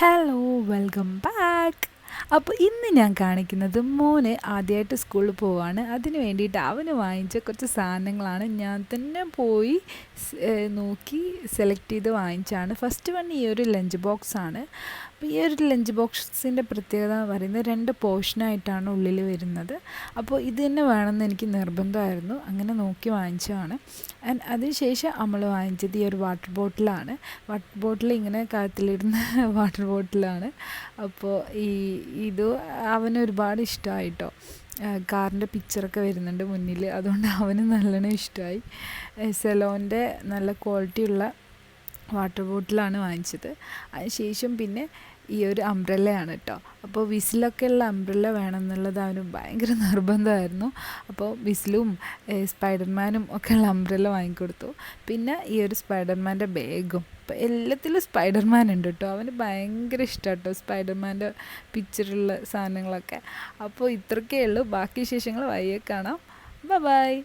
Hello welcome back. അപ്പോൾ ഇന്ന് ഞാൻ കാണിക്കുന്നത് മോന് ആദ്യമായിട്ട് സ്കൂളിൽ പോവാണ്. അതിന് വേണ്ടിയിട്ട് അവന് വാങ്ങിച്ച കുറച്ച് സാധനങ്ങളാണ്. ഞാൻ തന്നെ പോയി നോക്കി സെലക്ട് ചെയ്ത് വാങ്ങിച്ചാണ്. ഫസ്റ്റ് വൺ ഈ ഒരു ലഞ്ച് ബോക്സാണ്. അപ്പോൾ ഈ ഒരു ലഞ്ച് ബോക്സിൻ്റെ പ്രത്യേകത എന്ന് പറയുന്നത് 2 പോർഷനായിട്ടാണ് ഉള്ളിൽ വരുന്നത്. അപ്പോൾ ഇത് തന്നെ വേണമെന്ന് എനിക്ക് നിർബന്ധമായിരുന്നു, അങ്ങനെ നോക്കി വാങ്ങിച്ചതാണ്. ആൻഡ് അതിനുശേഷം നമ്മൾ വാങ്ങിച്ചത് ഈ ഒരു വാട്ടർ ബോട്ടിലാണ്. വാട്ടർ ബോട്ടിൽ ഇങ്ങനെ കഴുത്തിലിടുന്ന വാട്ടർ ബോട്ടിലാണ്. അപ്പോൾ ഇത് അവന് ഒരുപാട് ഇഷ്ടമായിട്ടോ. കാറിൻ്റെ പിക്ചറൊക്കെ വരുന്നുണ്ട് മുന്നിൽ, അതുകൊണ്ട് അവന് നല്ലോണം ഇഷ്ടമായി. സെലോൻ്റെ നല്ല ക്വാളിറ്റിയുള്ള വാട്ടർ ബോട്ടിലാണ് വാങ്ങിച്ചത്. അതിനുശേഷം പിന്നെ ഈ ഒരു അംബ്രല്ലയാണ് കേട്ടോ. അപ്പോൾ വിസിലൊക്കെ ഉള്ള അംബ്രല്ല വേണമെന്നുള്ളത് അവന് ഭയങ്കര നിർബന്ധമായിരുന്നു. അപ്പോൾ വിസിലും സ്പൈഡർമാനും ഒക്കെ ഉള്ള അംബ്രല്ല വാങ്ങിക്കൊടുത്തു. പിന്നെ ഈ ഒരു സ്പൈഡർമാൻ്റെ ബാഗും. അപ്പോൾ എല്ലാത്തിലും സ്പൈഡർമാൻ ഉണ്ട് കേട്ടോ. അവന് ഭയങ്കര ഇഷ്ടമാണ് കേട്ടോ സ്പൈഡർമാൻ്റെ പിക്ചറുള്ള സാധനങ്ങളൊക്കെ. അപ്പോൾ ഇത്രയൊക്കെ ഉള്ളൂ. ബാക്കി വിശേഷങ്ങൾ വഴിയെ കാണാം. ബൈ.